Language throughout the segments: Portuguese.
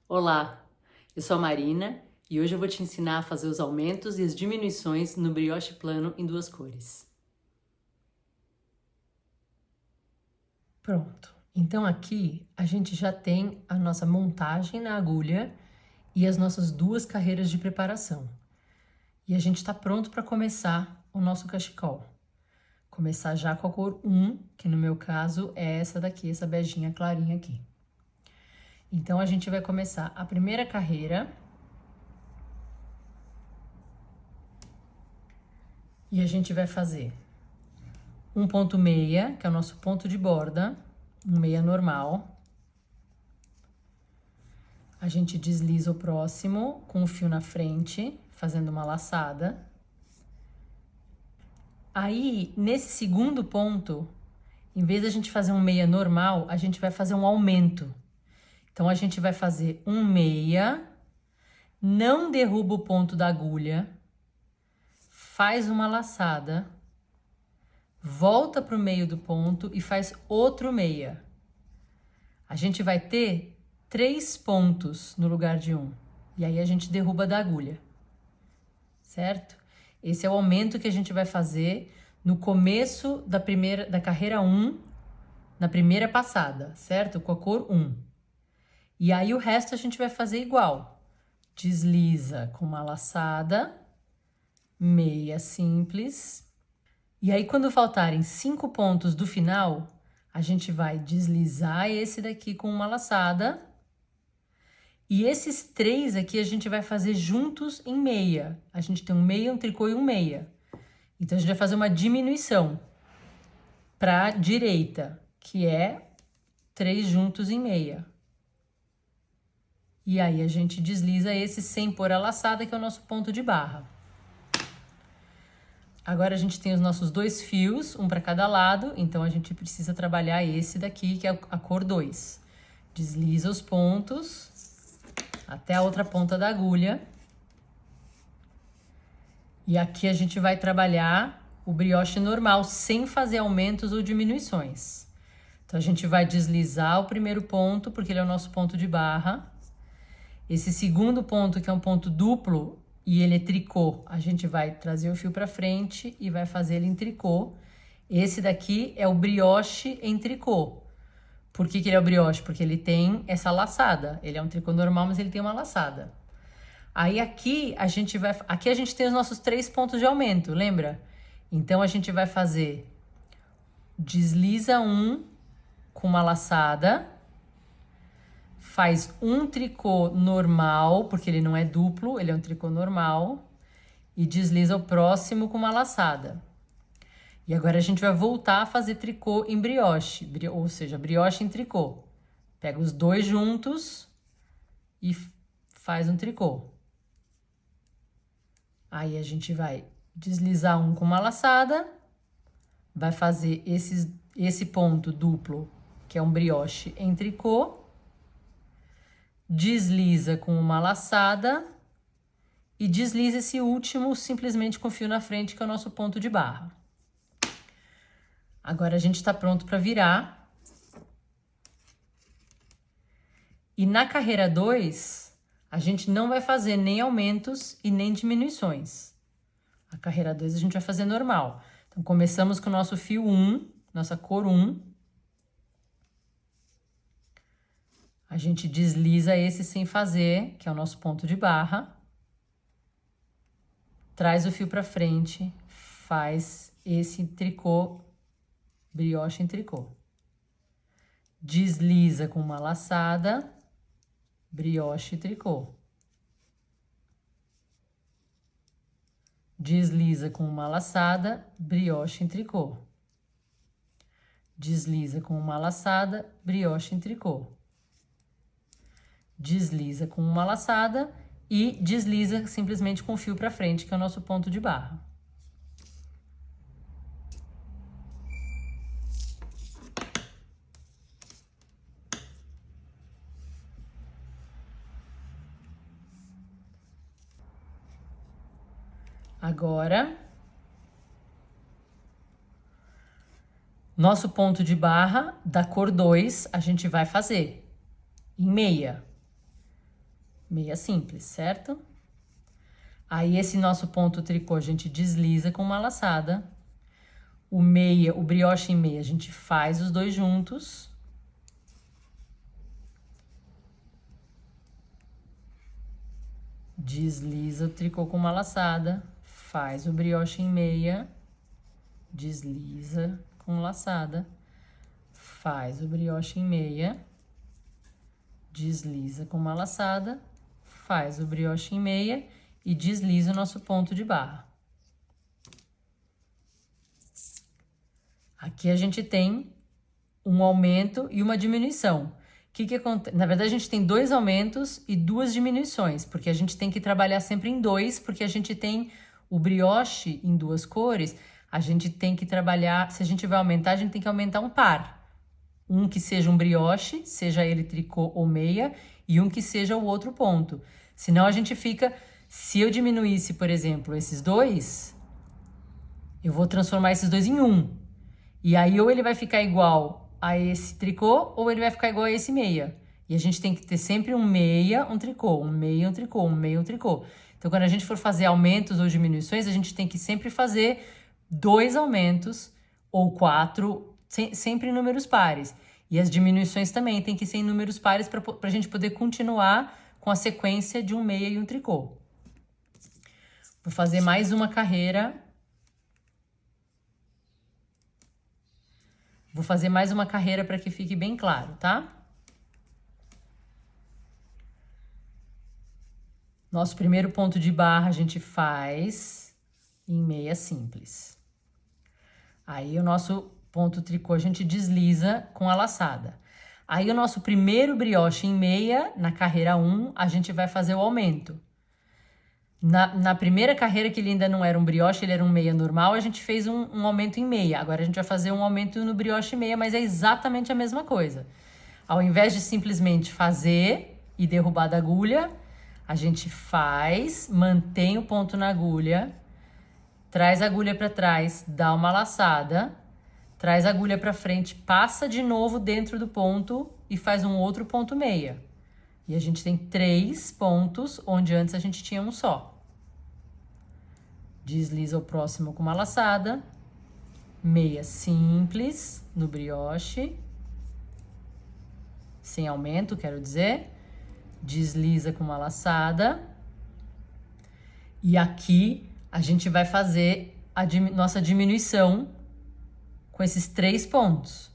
Olá, eu sou a Marina e hoje eu vou te ensinar a fazer os aumentos e as diminuições no brioche plano em duas cores. Pronto. Então aqui a gente já tem a nossa montagem na agulha e as nossas duas carreiras de preparação. E a gente está pronto para começar o nosso cachecol. Começar já com a cor 1, que no meu caso é essa daqui, essa beijinha clarinha aqui. Então a gente vai começar a primeira carreira. E a gente vai fazer um ponto meia, que é o nosso ponto de borda, um meia normal. A gente desliza o próximo com o fio na frente, fazendo uma laçada. Aí, nesse segundo ponto, em vez da gente fazer um meia normal, a gente vai fazer um aumento. Então, a gente vai fazer um meia, não derruba o ponto da agulha, faz uma laçada, volta para o meio do ponto e faz outro meia. A gente vai ter 3 pontos no lugar de um. E aí a gente derruba da agulha, certo? Esse é o aumento que a gente vai fazer no começo da carreira 1, na primeira passada, certo? Com a cor 1. E aí o resto a gente vai fazer igual. Desliza com uma laçada, meia simples. E aí quando faltarem 5 pontos do final, a gente vai deslizar esse daqui com uma laçada. E esses 3 aqui a gente vai fazer juntos em meia. A gente tem um meia, um tricô e um meia. Então, a gente vai fazer uma diminuição para direita, que é 3 juntos em meia. E aí, a gente desliza esse sem pôr a laçada, que é o nosso ponto de barra. Agora, a gente tem os nossos 2 fios, um para cada lado. Então, a gente precisa trabalhar esse daqui, que é a cor 2. Desliza os pontos até a outra ponta da agulha. E aqui a gente vai trabalhar o brioche normal, sem fazer aumentos ou diminuições. Então, a gente vai deslizar o primeiro ponto, porque ele é o nosso ponto de barra. Esse segundo ponto, que é um ponto duplo, e ele é tricô, a gente vai trazer o fio para frente e vai fazer ele em tricô. Esse daqui é o brioche em tricô. Por que ele é o brioche? Porque ele tem essa laçada. Ele é um tricô normal, mas ele tem uma laçada. Aí aqui a gente tem os nossos 3 pontos de aumento, lembra? Então a gente vai fazer desliza um com uma laçada, faz um tricô normal, porque ele não é duplo, ele é um tricô normal, e desliza o próximo com uma laçada. E agora a gente vai voltar a fazer tricô em brioche, ou seja, brioche em tricô. Pega os 2 juntos e faz um tricô. Aí a gente vai deslizar um com uma laçada, vai fazer esse ponto duplo, que é um brioche em tricô, desliza com uma laçada e desliza esse último simplesmente com fio na frente, que é o nosso ponto de barra. Agora a gente está pronto para virar. E na carreira 2, a gente não vai fazer nem aumentos e nem diminuições. A carreira 2 a gente vai fazer normal. Então, começamos com o nosso fio 1, nossa cor 1. A gente desliza esse sem fazer, que é o nosso ponto de barra. Traz o fio para frente, faz esse tricô, brioche em tricô. Desliza com uma laçada, brioche e tricô. Desliza com uma laçada, brioche em tricô. Desliza com uma laçada, brioche em tricô. Desliza com uma laçada e desliza simplesmente com o fio para frente, que é o nosso ponto de barra. Agora, nosso ponto de barra da cor 2, a gente vai fazer em meia. meia simples, certo? Aí esse nosso ponto tricô a gente desliza com uma laçada. O brioche em meia, a gente faz os dois juntos. Desliza o tricô com uma laçada, faz o brioche em meia, desliza com laçada, faz o brioche em meia, desliza com uma laçada, faz o brioche em meia e desliza o nosso ponto de barra. Aqui a gente tem um aumento e uma diminuição. O que acontece? Na verdade, a gente tem 2 aumentos e 2 diminuições, porque a gente tem que trabalhar sempre em 2, porque a gente tem o brioche em 2 cores, a gente tem que trabalhar, se a gente vai aumentar, a gente tem que aumentar um par. Um que seja um brioche, seja ele tricô ou meia, e um que seja o outro ponto. Senão a gente fica, se eu diminuísse, por exemplo, esses 2, eu vou transformar esses 2 em 1. E aí ou ele vai ficar igual a esse tricô ou ele vai ficar igual a esse meia. E a gente tem que ter sempre um meia, um tricô, um meia, um tricô, um meia, um tricô. Então, quando a gente for fazer aumentos ou diminuições, a gente tem que sempre fazer 2 aumentos ou 4, sempre em números pares. E as diminuições também tem que ser em números pares para a gente poder continuar com a sequência de um meia e um tricô. Vou fazer mais uma carreira. Vou fazer mais uma carreira para que fique bem claro, tá? Nosso primeiro ponto de barra a gente faz em meia simples. Aí o nosso ponto tricô a gente desliza com a laçada. Aí o nosso primeiro brioche em meia, na carreira 1, a gente vai fazer o aumento. Na primeira carreira, que ele ainda não era um brioche, ele era um meia normal, a gente fez um aumento em meia. Agora a gente vai fazer um aumento no brioche meia, mas é exatamente a mesma coisa. Ao invés de simplesmente fazer e derrubar da agulha, a gente faz, mantém o ponto na agulha, traz a agulha para trás, dá uma laçada, traz a agulha para frente, passa de novo dentro do ponto e faz um outro ponto meia. E a gente tem 3 pontos, onde antes a gente tinha um só. Desliza o próximo com uma laçada. Meia simples no brioche. Sem aumento, quero dizer. Desliza com uma laçada. E aqui a gente vai fazer a nossa diminuição com esses 3 pontos.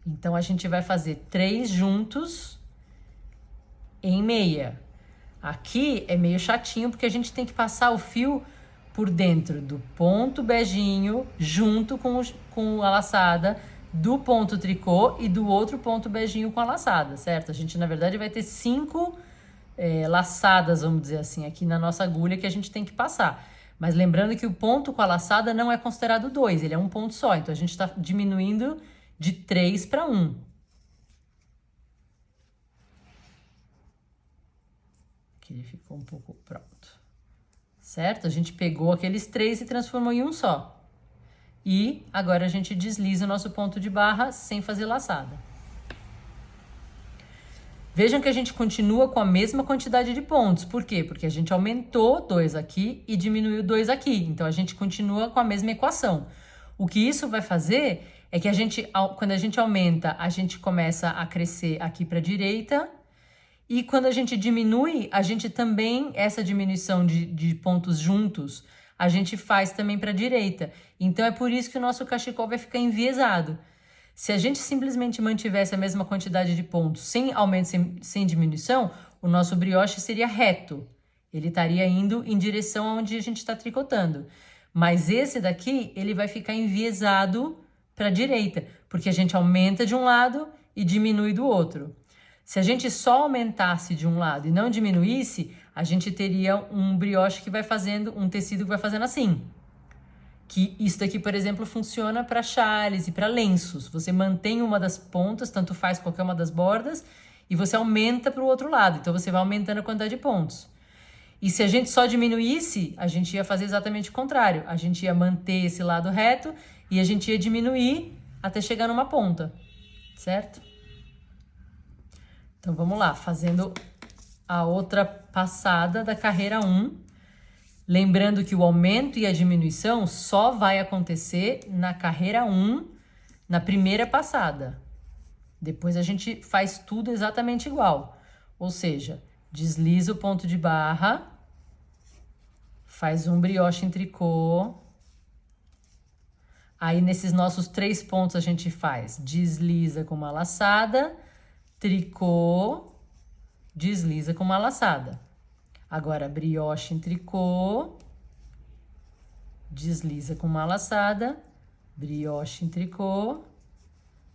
Então, a gente vai fazer 3 juntos em meia. Aqui é meio chatinho porque a gente tem que passar o fio por dentro do ponto beijinho junto com a laçada do ponto tricô e do outro ponto beijinho com a laçada, certo? A gente, na verdade, vai ter 5 laçadas, vamos dizer assim, aqui na nossa agulha que a gente tem que passar. Mas lembrando que o ponto com a laçada não é considerado 2, ele é um ponto só. Então, a gente está diminuindo de 3 para 1. Ele ficou um pouco pronto, certo? A gente pegou aqueles 3 e transformou em um só. E agora a gente desliza o nosso ponto de barra sem fazer laçada. Vejam que a gente continua com a mesma quantidade de pontos. Por quê? Porque a gente aumentou 2 aqui e diminuiu 2 aqui. Então, a gente continua com a mesma equação. O que isso vai fazer é que quando a gente aumenta, a gente começa a crescer aqui para a direita. E quando a gente diminui, a gente também, essa diminuição de pontos juntos, a gente faz também para a direita. Então, é por isso que o nosso cachecol vai ficar enviesado. Se a gente simplesmente mantivesse a mesma quantidade de pontos, sem aumento, sem diminuição, o nosso brioche seria reto. Ele estaria indo em direção aonde a gente está tricotando. Mas esse daqui, ele vai ficar enviesado para a direita, porque a gente aumenta de um lado e diminui do outro. Se a gente só aumentasse de um lado e não diminuísse, a gente teria um brioche que vai fazendo, um tecido que vai fazendo assim. Que isso daqui, por exemplo, funciona para chales e para lenços. Você mantém uma das pontas, tanto faz qualquer uma das bordas, e você aumenta para o outro lado. Então, você vai aumentando a quantidade de pontos. E se a gente só diminuísse, a gente ia fazer exatamente o contrário. A gente ia manter esse lado reto e a gente ia diminuir até chegar numa ponta, certo? Então, vamos lá, fazendo a outra passada da carreira 1. Lembrando que o aumento e a diminuição só vai acontecer na carreira 1, na primeira passada. Depois a gente faz tudo exatamente igual. Ou seja, desliza o ponto de barra, faz um brioche em tricô. Aí, nesses nossos 3 pontos, a gente faz desliza com uma laçada, tricô, desliza com uma laçada. Agora, brioche em tricô, desliza com uma laçada, brioche em tricô,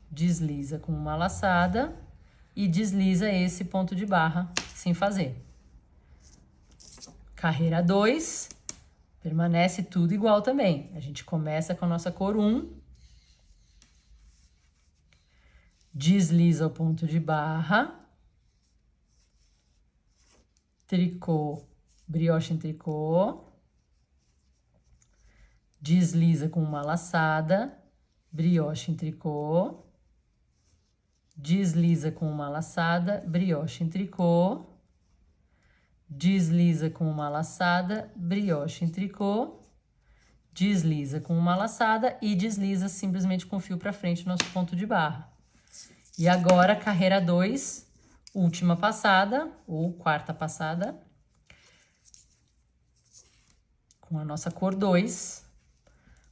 desliza com uma laçada e desliza esse ponto de barra sem fazer. Carreira 2, permanece tudo igual também. A gente começa com a nossa cor 1, desliza o ponto de barra, tricô, brioche em tricô, desliza com uma laçada, brioche em tricô, desliza com uma laçada, brioche em tricô, desliza com uma laçada, brioche em tricô, desliza com uma laçada e desliza simplesmente com o fio para frente o nosso ponto de barra. E agora, carreira 2, última passada, ou quarta passada, com a nossa cor 2,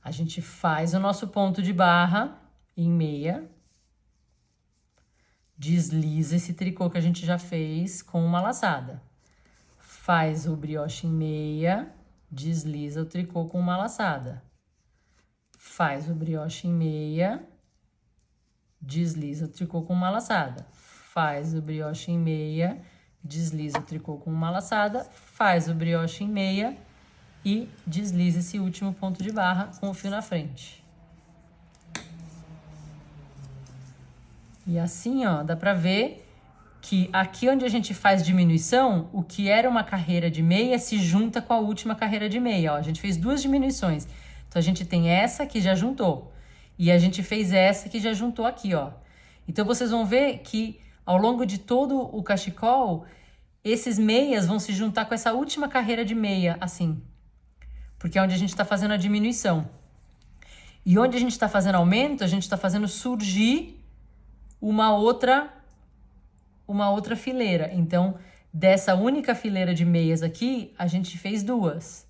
a gente faz o nosso ponto de barra em meia, desliza esse tricô que a gente já fez com uma laçada. Faz o brioche em meia, desliza o tricô com uma laçada. Faz o brioche em meia, desliza o tricô com uma laçada. Faz o brioche em meia, desliza o tricô com uma laçada. Faz o brioche em meia e desliza esse último ponto de barra com o fio na frente. E assim, ó, dá pra ver que aqui onde a gente faz diminuição, o que era uma carreira de meia se junta com a última carreira de meia, ó. A gente fez 2 diminuições. Então, a gente tem essa que já juntou. E a gente fez essa que já juntou aqui, ó. Então, vocês vão ver que ao longo de todo o cachecol, esses meias vão se juntar com essa última carreira de meia, assim. Porque é onde a gente tá fazendo a diminuição. E onde a gente tá fazendo aumento, a gente tá fazendo surgir uma outra fileira. Então, dessa única fileira de meias aqui, a gente fez 2.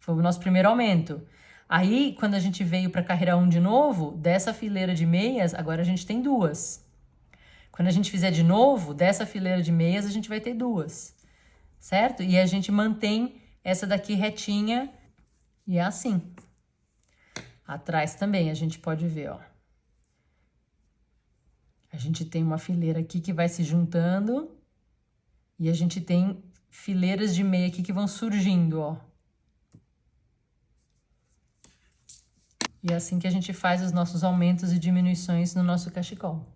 Foi o nosso primeiro aumento. Aí, quando a gente veio para a carreira 1 de novo, dessa fileira de meias, agora a gente tem 2. Quando a gente fizer de novo, dessa fileira de meias, a gente vai ter 2. Certo? E a gente mantém essa daqui retinha e é assim. Atrás também a gente pode ver, ó. A gente tem uma fileira aqui que vai se juntando e a gente tem fileiras de meia aqui que vão surgindo, ó. E é assim que a gente faz os nossos aumentos e diminuições no nosso cachecol.